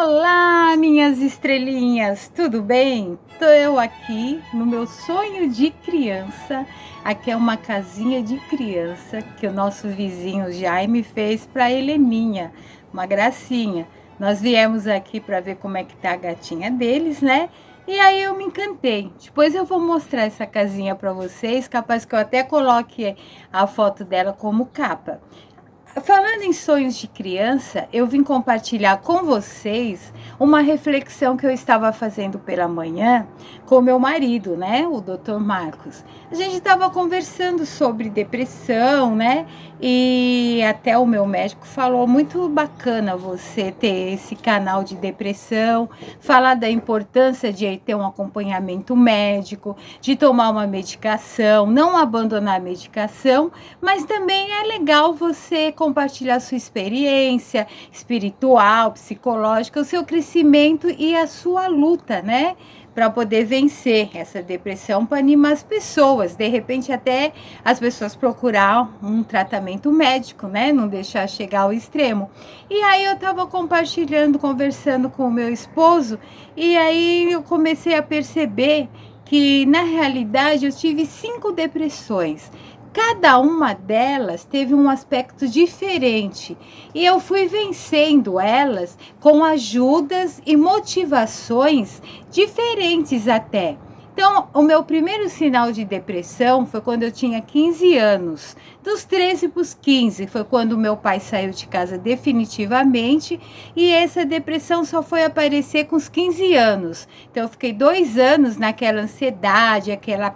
Olá, minhas estrelinhas, tudo bem? Tô eu aqui no meu sonho de criança. Aqui é uma casinha de criança que o nosso vizinho Jaime fez para Heleninha, uma gracinha. Nós viemos aqui para ver como é que tá a gatinha deles, né? E aí eu me encantei. Depois eu vou mostrar essa casinha para vocês, capaz que eu até coloque a foto dela como capa. Falando em sonhos de criança, eu vim compartilhar com vocês uma reflexão que eu estava fazendo pela manhã com meu marido, né, o Dr. Marcos. A gente estava conversando sobre depressão, né, e até o meu médico falou, muito bacana você ter esse canal de depressão, falar da importância de ter um acompanhamento médico, de tomar uma medicação, não abandonar a medicação, mas também é legal você compartilhar sua experiência espiritual, psicológica, o seu crescimento e a sua luta, né? Para poder vencer essa depressão, para animar as pessoas, de repente até as pessoas procurar um tratamento médico, né? Não deixar chegar ao extremo. E aí eu estava compartilhando, conversando com o meu esposo, e aí eu comecei a perceber que na realidade eu tive 5 depressões. Cada uma delas teve um aspecto diferente e eu fui vencendo elas com ajudas e motivações diferentes até. Então, o meu primeiro sinal de depressão foi quando eu tinha 15 anos. Dos 13 para os 15 foi quando meu pai saiu de casa definitivamente e essa depressão só foi aparecer com os 15 anos. Então, eu fiquei 2 anos naquela ansiedade, aquela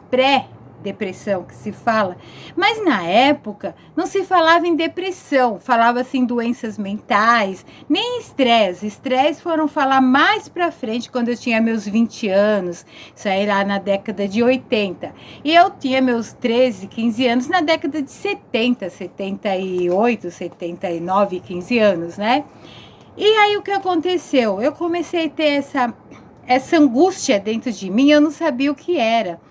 depressão que se fala, mas na época não se falava em depressão, falava-se em doenças mentais, nem estresse. Estresse foram falar mais pra frente, quando eu tinha meus 20 anos, isso aí lá na década de 80. E eu tinha meus 13, 15 anos na década de 70, 78, 79, 15 anos, né? E aí o que aconteceu? Eu comecei a ter essa angústia dentro de mim, eu não sabia o que era.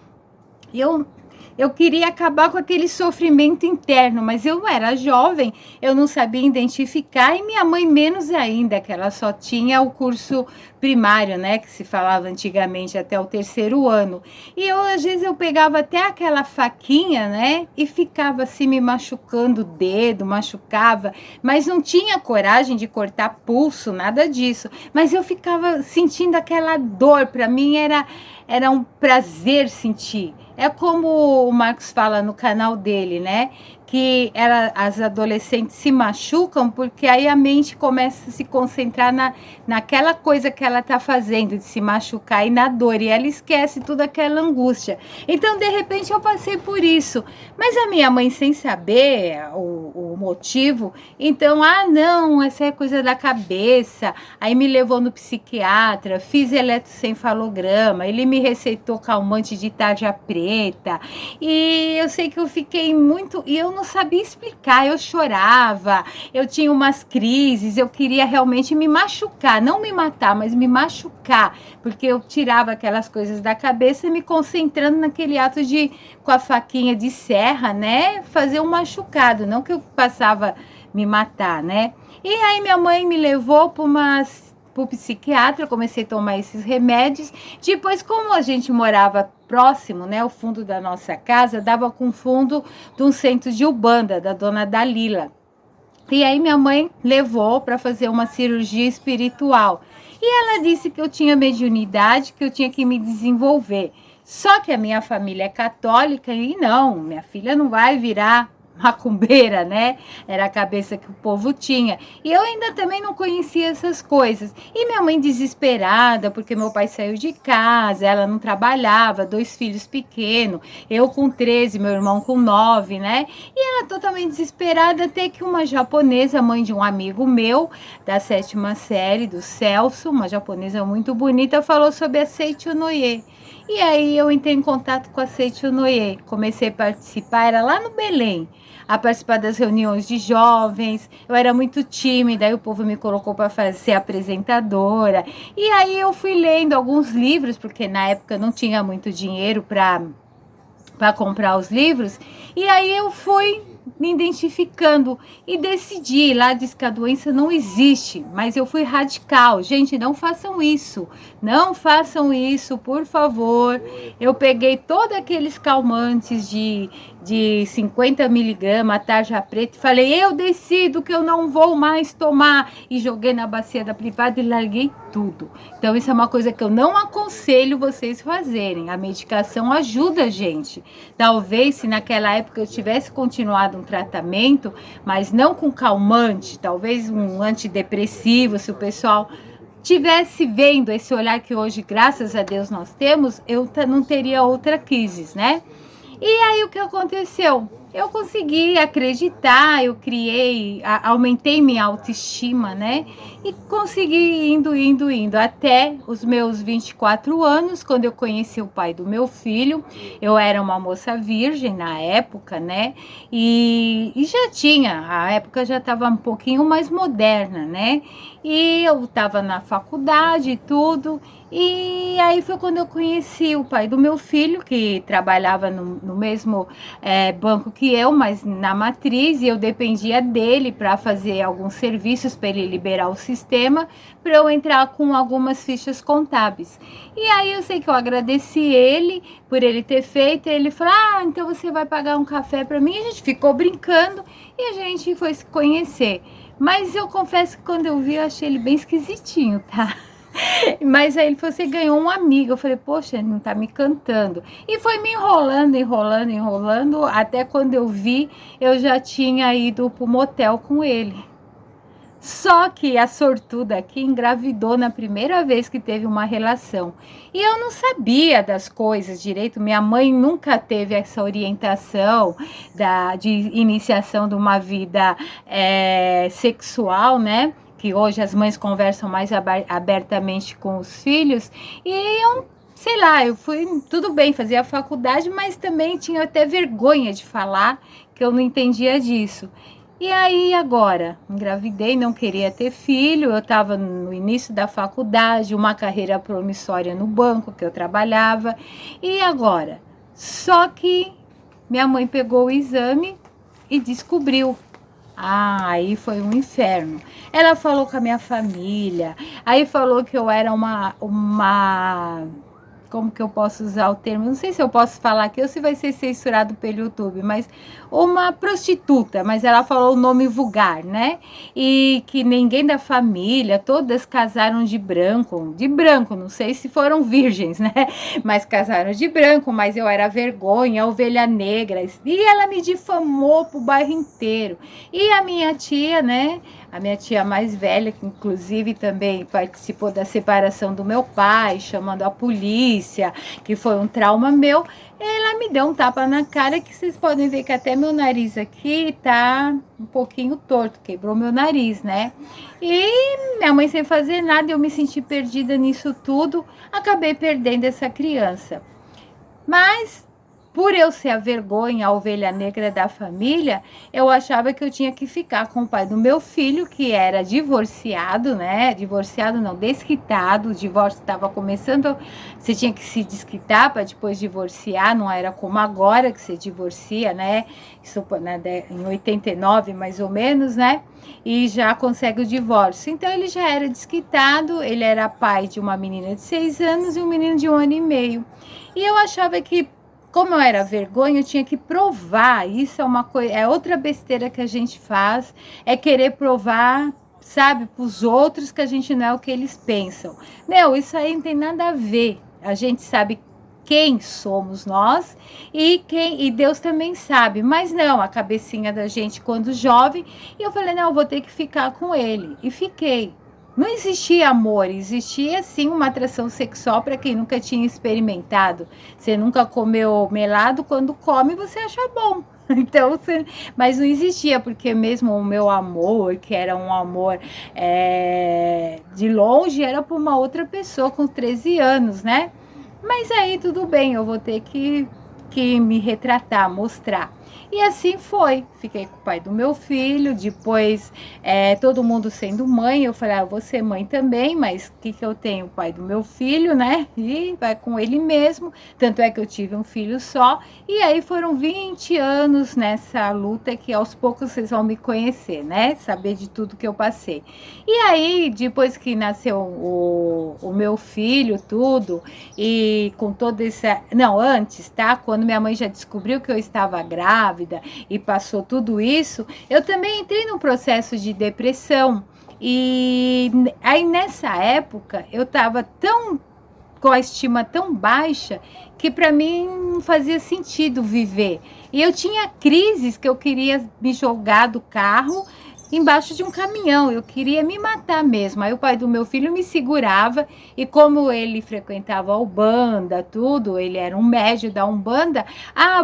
Eu queria acabar com aquele sofrimento interno, mas eu era jovem, eu não sabia identificar, e minha mãe menos ainda, que ela só tinha o curso primário, né, que se falava antigamente até o 3º ano. E eu, às vezes, eu pegava até aquela faquinha, né, e ficava assim me machucando o dedo, machucava, mas não tinha coragem de cortar pulso, nada disso. Mas eu ficava sentindo aquela dor, para mim era um prazer sentir. É como o Marcos fala no canal dele, né? Que as adolescentes se machucam porque aí a mente começa a se concentrar naquela coisa que ela está fazendo, de se machucar e na dor, e ela esquece toda aquela angústia. Então, de repente, eu passei por isso. Mas a minha mãe, sem saber o motivo, então, não, essa é coisa da cabeça. Aí me levou no psiquiatra, fiz eletroencefalograma, ele me receitou calmante de tarja preta, e eu sei que eu fiquei muito, e eu não sabia explicar, eu chorava, eu tinha umas crises, eu queria realmente me machucar, não me matar, mas me machucar, porque eu tirava aquelas coisas da cabeça, me concentrando naquele ato de, com a faquinha de serra, né, fazer um machucado, não que eu passava me matar, né. E aí minha mãe me levou para o psiquiatra, comecei a tomar esses remédios. Depois, como a gente morava próximo, né, o fundo da nossa casa dava com o fundo de um centro de Umbanda, da dona Dalila. E aí minha mãe levou para fazer uma cirurgia espiritual. E ela disse que eu tinha mediunidade, que eu tinha que me desenvolver. Só que a minha família é católica e não, minha filha não vai virar macumbeira, né? Era a cabeça que o povo tinha. E eu ainda também não conhecia essas coisas. E minha mãe desesperada, porque meu pai saiu de casa, ela não trabalhava, 2 filhos pequenos, eu com 13, meu irmão com 9, né? E ela totalmente desesperada, até que uma japonesa, mãe de um amigo meu, da 7ª série, do Celso, uma japonesa muito bonita, falou sobre a Seicho Noye. E aí eu entrei em contato com a Seicho Noye, comecei a participar, era lá no Belém, a participar das reuniões de jovens. Eu era muito tímida, aí o povo me colocou para ser apresentadora. E aí eu fui lendo alguns livros, porque na época não tinha muito dinheiro para comprar os livros. E aí eu fui me identificando e decidi. Lá diz que a doença não existe, mas eu fui radical. Gente, não façam isso. Não façam isso, por favor. Eu peguei todos aqueles calmantes de 50 miligramas, tarja preta, e falei, eu decido que eu não vou mais tomar. E joguei na bacia da privada e larguei tudo. Então, isso é uma coisa que eu não aconselho vocês fazerem. A medicação ajuda a gente. Talvez, se naquela época eu tivesse continuado um tratamento, mas não com calmante, talvez um antidepressivo, se o pessoal tivesse vendo esse olhar que hoje, graças a Deus, nós temos, eu não teria outra crise, né? E aí o que aconteceu? Eu consegui acreditar, eu criei, aumentei minha autoestima, né? E consegui indo, até os meus 24 anos, quando eu conheci o pai do meu filho. Eu era uma moça virgem na época, né? E já tinha, a época já estava um pouquinho mais moderna, né? E eu estava na faculdade e tudo. E aí foi quando eu conheci o pai do meu filho, que trabalhava no mesmo banco que eu, mas na matriz, e eu dependia dele para fazer alguns serviços, para ele liberar o sistema, para eu entrar com algumas fichas contábeis. E aí eu sei que eu agradeci ele por ele ter feito, e ele falou, então você vai pagar um café para mim? A gente ficou brincando e a gente foi se conhecer. Mas eu confesso que quando eu vi, eu achei ele bem esquisitinho, tá? Mas aí ele falou, você ganhou um amigo. Eu falei, poxa, ele não tá me cantando. E foi me enrolando, até quando eu vi, eu já tinha ido pro motel com ele. Só que a sortuda aqui engravidou na primeira vez que teve uma relação. E eu não sabia das coisas direito. Minha mãe nunca teve essa orientação de iniciação de uma vida sexual, né? Que hoje as mães conversam mais abertamente com os filhos. E eu, sei lá, eu fui, tudo bem, fazia faculdade, mas também tinha até vergonha de falar que eu não entendia disso. E aí agora, engravidei, não queria ter filho, eu estava no início da faculdade, uma carreira promissória no banco que eu trabalhava, e agora? Só que minha mãe pegou o exame e descobriu. Aí foi um inferno. Ela falou com a minha família, aí falou que eu era uma como que eu posso usar o termo? Não sei se eu posso falar aqui ou se vai ser censurado pelo YouTube, mas uma prostituta, mas ela falou o nome vulgar, né? E que ninguém da família, todas casaram de branco, não sei se foram virgens, né? Mas casaram de branco, mas eu era vergonha, ovelha negra, e ela me difamou pro bairro inteiro. E a minha tia, né? A minha tia mais velha, que inclusive também participou da separação do meu pai, chamando a polícia, que foi um trauma meu, ela me deu um tapa na cara, que vocês podem ver que até meu nariz aqui tá um pouquinho torto, quebrou meu nariz, né? E minha mãe sem fazer nada, eu me senti perdida nisso tudo, acabei perdendo essa criança. Mas por eu ser a vergonha, a ovelha negra da família, eu achava que eu tinha que ficar com o pai do meu filho, que era divorciado, né? Divorciado não, desquitado. O divórcio estava começando, você tinha que se desquitar para depois divorciar, não era como agora que você divorcia, né? Isso em 89, mais ou menos, né? E já consegue o divórcio. Então ele já era desquitado, ele era pai de uma menina de 6 anos e um menino de 1 ano e meio. E eu achava que, como eu era vergonha, eu tinha que provar. Isso é uma coisa, é outra besteira que a gente faz, é querer provar, sabe, para os outros que a gente não é o que eles pensam. Meu, isso aí não tem nada a ver. A gente sabe quem somos nós e Deus também sabe. Mas não, a cabecinha da gente quando jovem, e eu falei, não, eu vou ter que ficar com ele. E fiquei. Não existia amor, existia sim uma atração sexual para quem nunca tinha experimentado. Você nunca comeu melado, quando come você acha bom. Então, mas não existia, porque mesmo o meu amor, que era um amor de longe, era por uma outra pessoa com 13 anos, né? Mas aí tudo bem, eu vou ter que me retratar, mostrar. E assim foi. Fiquei com o pai do meu filho, depois todo mundo sendo mãe. Eu falei, vou ser mãe também, mas o que eu tenho? O pai do meu filho, né? E vai com ele mesmo. Tanto é que eu tive um filho só. E aí foram 20 anos nessa luta que aos poucos vocês vão me conhecer, né? Saber de tudo que eu passei. E aí, depois que nasceu o meu filho, tudo, e com toda essa... Não, antes, tá? Quando minha mãe já descobriu que eu estava grávida e passou tudo isso, eu também entrei num processo de depressão. E aí, nessa época, eu estava tão com a estima tão baixa que para mim não fazia sentido viver. E eu tinha crises que eu queria me jogar do carro embaixo de um caminhão, eu queria me matar mesmo. Aí o pai do meu filho me segurava e como ele frequentava a Umbanda, tudo, ele era um médium da Umbanda,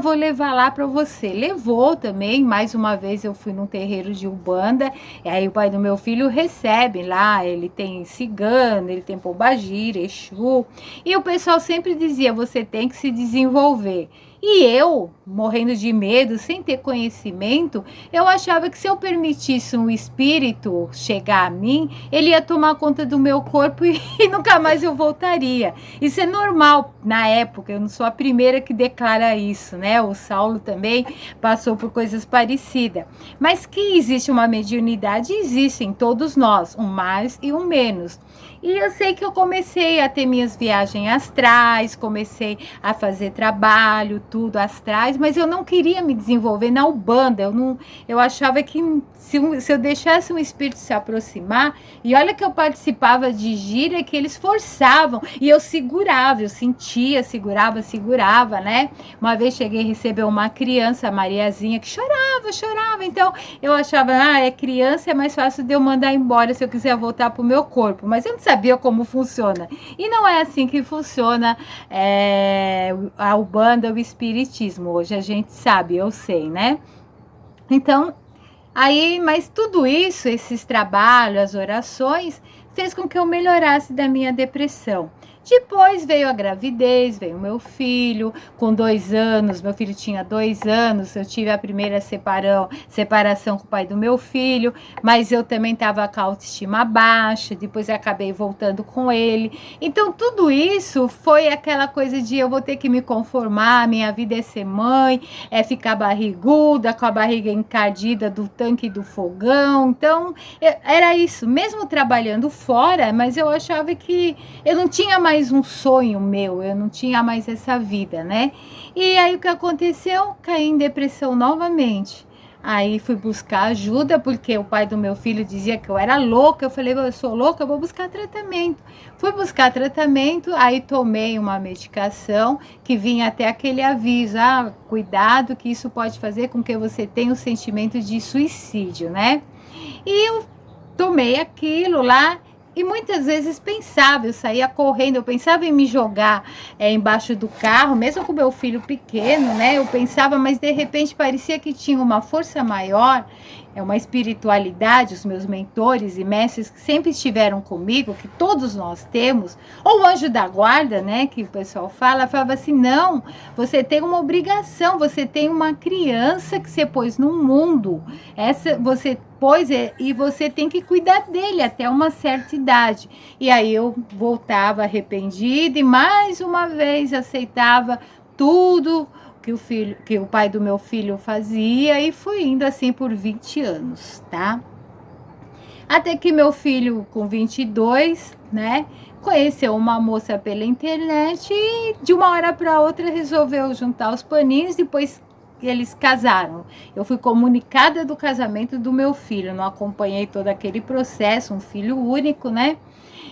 vou levar lá para você. Levou também, mais uma vez eu fui num terreiro de Umbanda, e aí o pai do meu filho recebe lá, ele tem cigano, ele tem pombagira, Exu, e o pessoal sempre dizia, você tem que se desenvolver. E eu, morrendo de medo, sem ter conhecimento, eu achava que se eu permitisse um espírito chegar a mim, ele ia tomar conta do meu corpo e nunca mais eu voltaria. Isso é normal na época, eu não sou a primeira que declara isso, né? O Saulo também passou por coisas parecidas. Mas que existe uma mediunidade, existe em todos nós, um mais e um menos. E eu sei que eu comecei a ter minhas viagens astrais, comecei a fazer trabalho, tudo astrais, mas eu não queria me desenvolver na Umbanda. Eu achava que se eu deixasse um espírito se aproximar, e olha que eu participava de gira que eles forçavam, e eu segurava, eu sentia, segurava, né? Uma vez cheguei a receber uma criança, a Mariazinha, que chorava, então eu achava, é criança, é mais fácil de eu mandar embora se eu quiser voltar pro meu corpo, mas eu não sabia como funciona, e não é assim que funciona a Umbanda, o espiritismo, hoje a gente sabe, eu sei, né? Então, aí, mas tudo isso, esses trabalhos, as orações, fez com que eu melhorasse da minha depressão. Depois veio a gravidez, veio o meu filho, com 2 anos, meu filho tinha 2 anos, eu tive a primeira separação com o pai do meu filho, mas eu também estava com a autoestima baixa, depois eu acabei voltando com ele. Então, tudo isso foi aquela coisa de eu vou ter que me conformar, minha vida é ser mãe, é ficar barriguda, com a barriga encardida do tanque do fogão. Então, era isso, mesmo trabalhando fora, mas eu achava que eu não tinha mais um sonho meu, eu não tinha mais essa vida, né? E aí o que aconteceu? Caí em depressão novamente. Aí fui buscar ajuda, porque o pai do meu filho dizia que eu era louca. Eu falei, eu sou louca, eu vou buscar tratamento. Fui buscar tratamento, aí tomei uma medicação que vinha até aquele aviso, cuidado que isso pode fazer com que você tenha um sentimento de suicídio, né? E eu tomei aquilo lá, e muitas vezes pensava, eu saía correndo, eu pensava em me jogar embaixo do carro, mesmo com meu filho pequeno, né? Eu pensava, mas de repente parecia que tinha uma força maior, uma espiritualidade, os meus mentores e mestres que sempre estiveram comigo, que todos nós temos, ou o anjo da guarda, né? Que o pessoal falava assim, não, você tem uma obrigação, você tem uma criança que você pôs no mundo, você e você tem que cuidar dele até uma certa idade. E aí eu voltava arrependida e mais uma vez aceitava tudo que o pai do meu filho fazia, e fui indo assim por 20 anos, tá? Até que meu filho, com 22, né, conheceu uma moça pela internet e de uma hora para outra resolveu juntar os paninhos, depois eles casaram. Eu fui comunicada do casamento do meu filho, não acompanhei todo aquele processo, um filho único, né?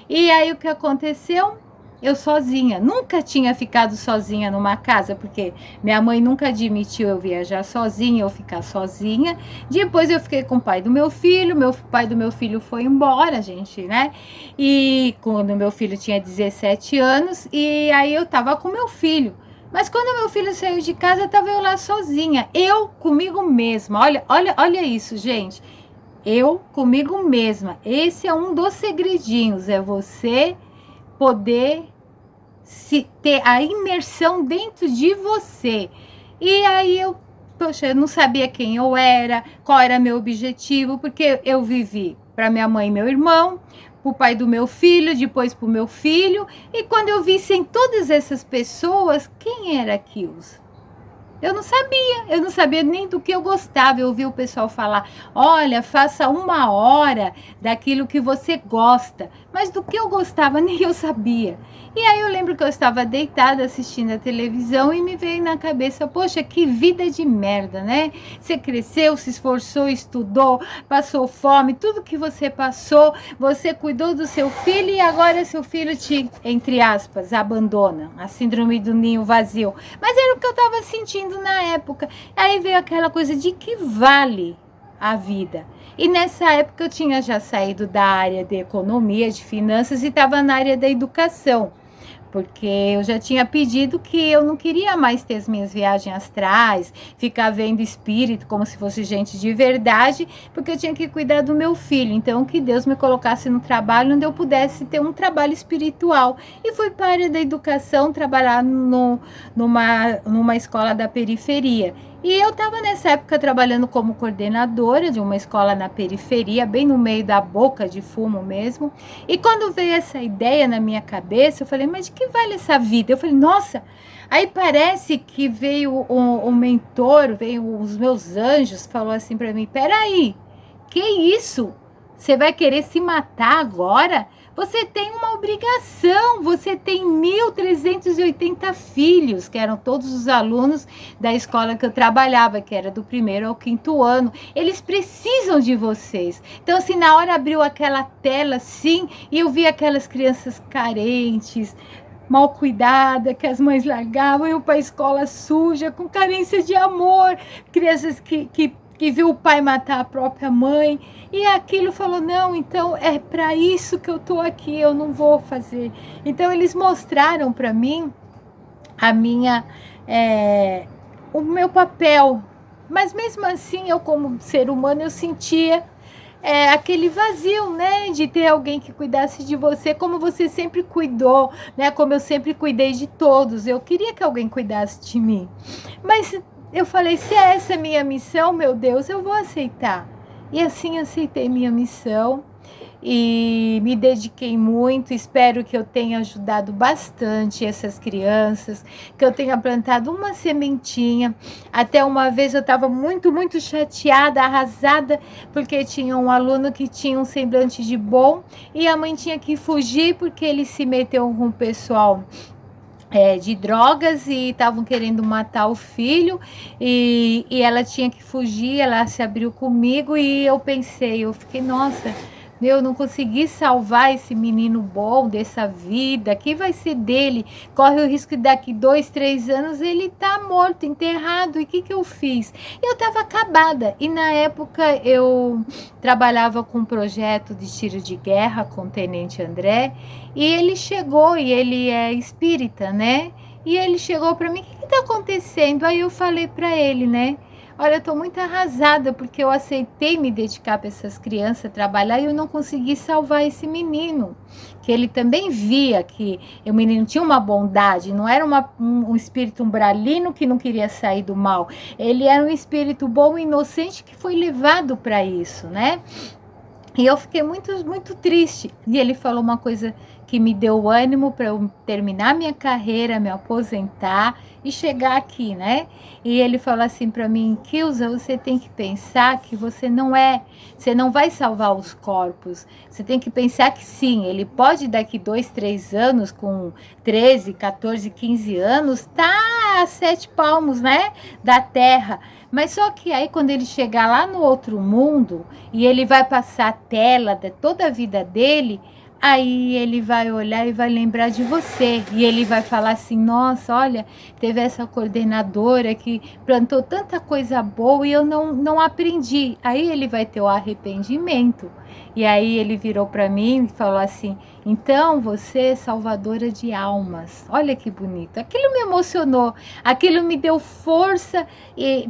E aí o que aconteceu? Eu sozinha, nunca tinha ficado sozinha numa casa, porque minha mãe nunca admitiu eu viajar sozinha, eu ficar sozinha. Depois eu fiquei com o pai do meu filho foi embora, gente, né? E quando meu filho tinha 17 anos, e aí eu tava com meu filho. Mas quando meu filho saiu de casa, tava eu lá sozinha, eu comigo mesma. Olha isso, gente. Eu comigo mesma. Esse é um dos segredinhos, é você poder ter a imersão dentro de você. E aí eu poxa, eu não sabia quem eu era, qual era meu objetivo, porque eu vivi para minha mãe e meu irmão, para o pai do meu filho, depois para o meu filho, e quando eu vi sem todas essas pessoas, quem era aquilo? Eu não sabia nem do que eu gostava. Eu ouvi o pessoal falar: olha, faça 1 hora daquilo que você gosta. Mas do que eu gostava, nem eu sabia. E aí eu lembro que eu estava deitada assistindo a televisão e me veio na cabeça: poxa, que vida de merda, né? Você cresceu, se esforçou, estudou, passou fome, tudo que você passou, você cuidou do seu filho e agora seu filho te, entre aspas, abandona. A síndrome do ninho vazio. Mas era o que eu estava sentindo na época. Aí veio aquela coisa de que vale a vida. E nessa época eu tinha já saído da área de economia, de finanças e estava na área da educação. Porque eu já tinha pedido que eu não queria mais ter as minhas viagens astrais, ficar vendo espírito como se fosse gente de verdade, porque eu tinha que cuidar do meu filho. Então, que Deus me colocasse no trabalho onde eu pudesse ter um trabalho espiritual. E fui para a área da educação, trabalhar numa escola da periferia. E eu estava nessa época trabalhando como coordenadora de uma escola na periferia, bem no meio da boca de fumo mesmo. E quando veio essa ideia na minha cabeça, eu falei, mas de que vale essa vida? Eu falei, nossa, aí parece que veio um mentor, veio os meus anjos, falou assim para mim, peraí, que isso? Você vai querer se matar agora? Você tem uma obrigação, você tem 1.380 filhos, que eram todos os alunos da escola que eu trabalhava, que era do 1º ao 5º ano. Eles precisam de vocês. Então, assim, na hora abriu aquela tela, assim, e eu vi aquelas crianças carentes, mal cuidada, que as mães largavam, iam para a escola suja, com carência de amor, crianças que viu o pai matar a própria mãe, e aquilo falou, não, então é para isso que eu tô aqui, eu não vou fazer. Então eles mostraram para mim a minha, o meu papel, mas mesmo assim eu como ser humano eu sentia aquele vazio, né, de ter alguém que cuidasse de você como você sempre cuidou, né, como eu sempre cuidei de todos, eu queria que alguém cuidasse de mim, mas eu falei, se essa é minha missão, meu Deus, eu vou aceitar. E assim aceitei minha missão e me dediquei muito. Espero que eu tenha ajudado bastante essas crianças, que eu tenha plantado uma sementinha. Até uma vez eu estava muito, muito chateada, arrasada, porque tinha um aluno que tinha um semblante de bom e a mãe tinha que fugir porque ele se meteu com o pessoal de drogas e estavam querendo matar o filho e ela tinha que fugir, ela se abriu comigo e eu pensei, eu fiquei, nossa, eu não consegui salvar esse menino bom dessa vida, que vai ser dele? Corre o risco de daqui 2, 3 anos ele tá morto, enterrado, e o que eu fiz? Eu estava acabada, e na época eu trabalhava com um projeto de tiro de guerra com o Tenente André, e ele chegou, e ele é espírita, né? E ele chegou para mim, o que está acontecendo? Aí eu falei para ele, né? Olha, eu estou muito arrasada porque eu aceitei me dedicar para essas crianças, trabalhar e eu não consegui salvar esse menino. Que ele também via que o menino tinha uma bondade, não era um espírito umbralino que não queria sair do mal. Ele era um espírito bom e inocente que foi levado para isso, né? E eu fiquei muito, muito triste. E ele falou uma coisa que me deu ânimo para eu terminar minha carreira, me aposentar e chegar aqui, né? E ele falou assim para mim, Kilza, você tem que pensar que você não vai salvar os corpos. Você tem que pensar que sim, ele pode daqui 2, 3 anos, com 13, 14, 15 anos, tá a 7 palmos, né, da terra. Mas só que aí quando ele chegar lá no outro mundo e ele vai passar a tela de toda a vida dele, aí ele vai olhar e vai lembrar de você. E ele vai falar assim, nossa, olha, teve essa coordenadora que plantou tanta coisa boa e eu não aprendi. Aí ele vai ter o arrependimento. E aí ele virou para mim e falou assim: então você é salvadora de almas. Olha que bonito. Aquilo me emocionou, aquilo me deu força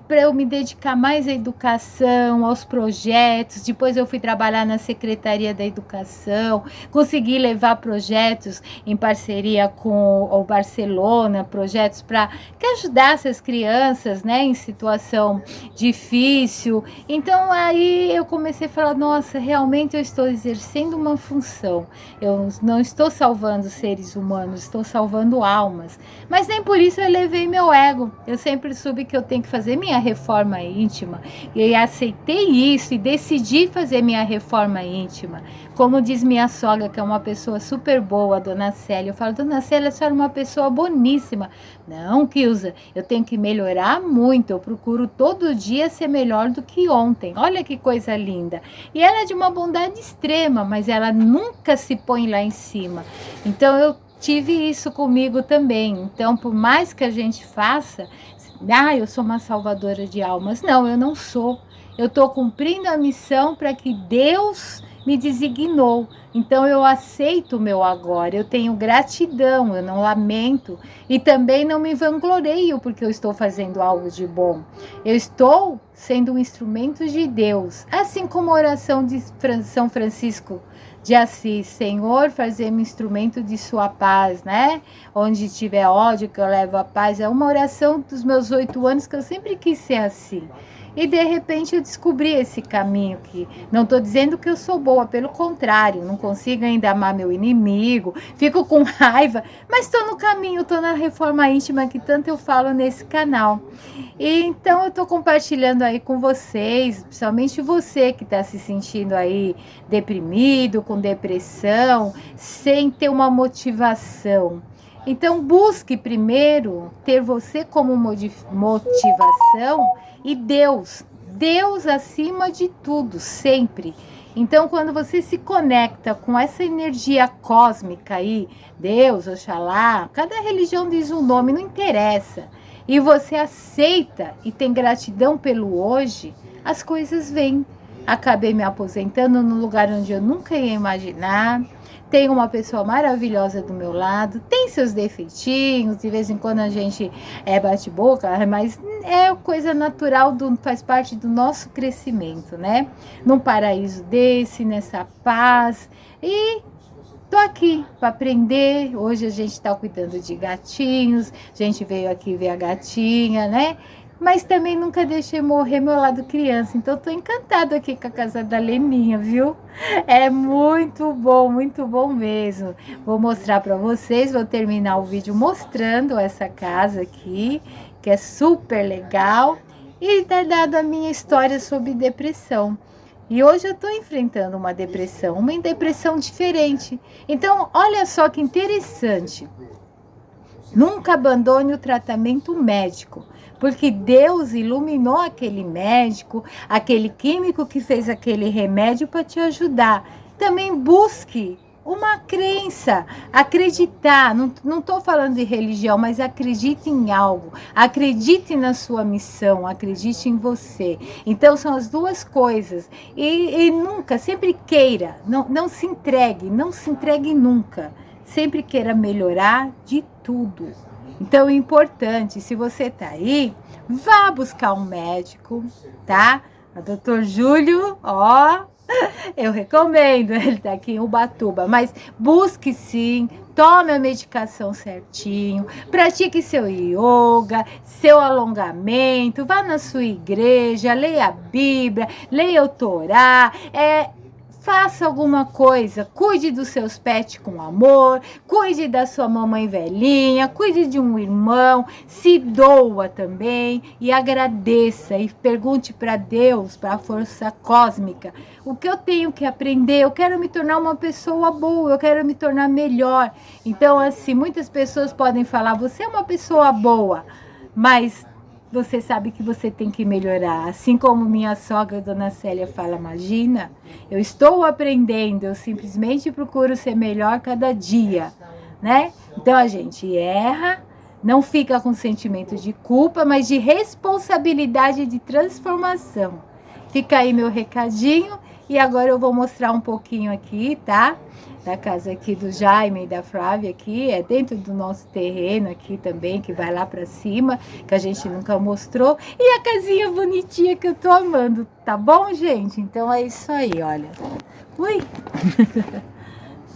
para eu me dedicar mais à educação, aos projetos. Depois eu fui trabalhar na Secretaria da Educação, consegui levar projetos em parceria com o Barcelona, projetos para que ajudasse as crianças, né, em situação difícil. Então aí eu comecei a falar: nossa, realmente eu estou exercendo uma função. Eu não estou salvando seres humanos, estou salvando almas. Mas nem por isso eu elevei meu ego. Eu sempre soube que eu tenho que fazer minha reforma íntima. E aceitei isso e decidi fazer minha reforma íntima. Como diz minha sogra, que é uma pessoa super boa, Dona Célia. Eu falo: Dona Célia, a senhora é uma pessoa boníssima. Não, Kilza, eu tenho que melhorar muito. Eu procuro todo dia ser melhor do que ontem. Olha que coisa linda. E ela é de uma bondade extrema, mas ela nunca se põe lá em cima. Então eu tive isso comigo também. Então, por mais que a gente faça, eu sou uma salvadora de almas. Não, eu não sou. Eu estou cumprindo a missão para que Deus me designou. Então eu aceito o meu agora, eu tenho gratidão, eu não lamento e também não me vangloreio porque eu estou fazendo algo de bom. Eu estou sendo um instrumento de Deus, assim como a oração de São Francisco de Assis: Senhor, fazer-me instrumento de sua paz, né? Onde tiver ódio, que eu levo a paz. É uma oração dos meus 8 anos que eu sempre quis ser assim. E de repente eu descobri esse caminho, que não estou dizendo que eu sou boa, pelo contrário, não consigo ainda amar meu inimigo, fico com raiva, mas estou no caminho, estou na reforma íntima que tanto eu falo nesse canal. E então eu estou compartilhando aí com vocês, principalmente você que está se sentindo aí deprimido, com depressão, sem ter uma motivação. Então busque primeiro ter você como motivação e Deus acima de tudo, sempre. Então, quando você se conecta com essa energia cósmica aí, Deus, Oxalá, cada religião diz um nome, não interessa, e você aceita e tem gratidão pelo hoje, as coisas vêm. Acabei me aposentando num lugar onde eu nunca ia imaginar. Tenho uma pessoa maravilhosa do meu lado, tem seus defeitinhos, de vez em quando a gente bate boca, mas é coisa natural, faz parte do nosso crescimento, né? Num paraíso desse, nessa paz. E tô aqui para aprender. Hoje a gente está cuidando de gatinhos, a gente veio aqui ver a gatinha, né? Mas também nunca deixei morrer meu lado criança. Então tô encantada aqui com a casa da Leninha, viu? É muito bom mesmo. Vou mostrar para vocês, vou terminar o vídeo mostrando essa casa aqui, que é super legal. E tá dado a minha história sobre depressão. E hoje eu estou enfrentando uma depressão diferente. Então, olha só que interessante. Nunca abandone o tratamento médico, porque Deus iluminou aquele médico, aquele químico que fez aquele remédio para te ajudar. Também busque uma crença, acreditar. Não estou falando de religião, mas acredite em algo, acredite na sua missão, acredite em você. Então são as duas coisas. E nunca, sempre queira, não se entregue nunca. Sempre queira melhorar de tudo. Então, é importante, se você tá aí, vá buscar um médico, tá? O Dr. Júlio, eu recomendo, ele tá aqui em Ubatuba, mas busque sim, tome a medicação certinho, pratique seu yoga, seu alongamento, vá na sua igreja, leia a Bíblia, leia o Torá, faça alguma coisa, cuide dos seus pets com amor, cuide da sua mamãe velhinha, cuide de um irmão, se doa também e agradeça e pergunte para Deus, para a força cósmica, o que eu tenho que aprender. Eu quero me tornar uma pessoa boa, eu quero me tornar melhor. Então, assim, muitas pessoas podem falar: você é uma pessoa boa, mas você sabe que você tem que melhorar. Assim como minha sogra, Dona Célia, fala: imagina, eu estou aprendendo, eu simplesmente procuro ser melhor cada dia, né? Então a gente erra, não fica com sentimento de culpa, mas de responsabilidade de transformação. Fica aí meu recadinho E agora eu vou mostrar um pouquinho aqui, tá? Da casa aqui do Jaime e da Flávia aqui, é dentro do nosso terreno aqui também, que vai lá pra cima, que a gente nunca mostrou. E a casinha bonitinha que eu tô amando, tá bom, gente? Então é isso aí, olha. Ui!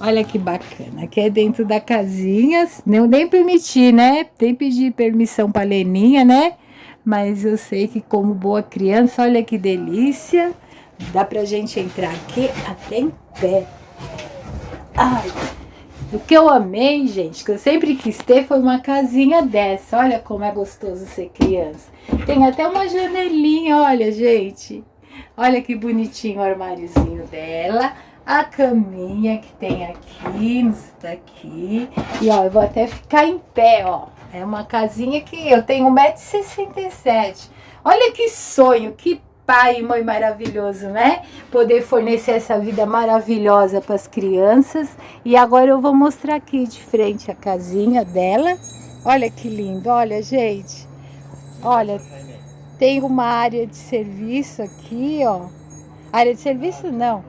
Olha que bacana, aqui é dentro da casinha, eu nem permiti, né? Nem pedi permissão pra Leninha, né? Mas eu sei que como boa criança, olha que delícia. Dá pra gente entrar aqui até em pé. Ai, o que eu amei, gente, que eu sempre quis ter foi uma casinha dessa. Olha como é gostoso ser criança. Tem até uma janelinha, olha, gente. Olha que bonitinho o armáriozinho dela. A caminha que tem aqui, daqui. E ó, eu vou até ficar em pé, ó. É uma casinha que eu tenho 1,67 m. Olha que sonho, que pai e mãe maravilhoso, né? Poder fornecer essa vida maravilhosa para as crianças. E agora eu vou mostrar aqui de frente a casinha dela. Olha que lindo, olha, gente. Olha, tem uma área de serviço aqui, ó. Área de serviço não.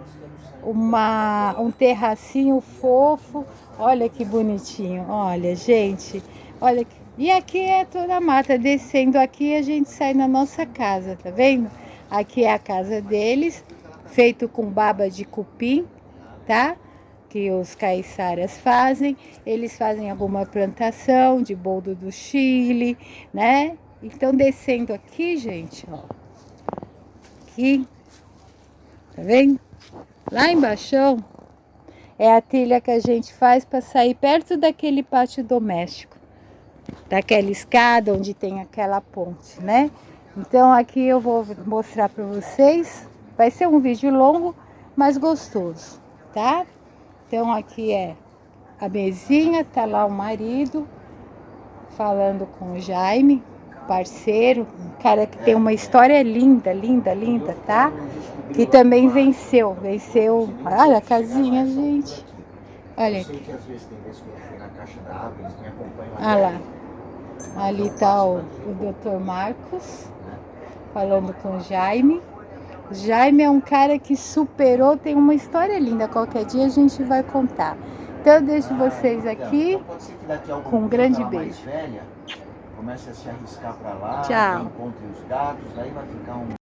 Um terracinho fofo. Olha que bonitinho. Olha, gente. Olha que... E aqui é toda a mata. Descendo aqui a gente sai na nossa casa, tá vendo? Aqui é a casa deles, feito com baba de cupim, tá? Que os caiçaras fazem. Eles fazem alguma plantação de boldo do Chile, né? Então, descendo aqui, gente, ó. Aqui. Tá vendo? Lá embaixo é a trilha que a gente faz para sair perto daquele pátio doméstico. Daquela escada onde tem aquela ponte, né? Então aqui eu vou mostrar para vocês. Vai ser um vídeo longo, mas gostoso, tá? Então aqui é a mesinha, tá lá o marido falando com o Jaime, parceiro, um cara que tem uma história linda, linda, linda, tá? Que também venceu. Olha a casinha, gente. Olha aqui. Olha lá. Ali tá o Dr. Marcos falando com o Jaime. O Jaime é um cara que superou, tem uma história linda. Qualquer dia a gente vai contar. Então eu deixo vocês aqui com um grande beijo. Comece a se arriscar para lá, tchau. encontre os gatos, aí vai ficar um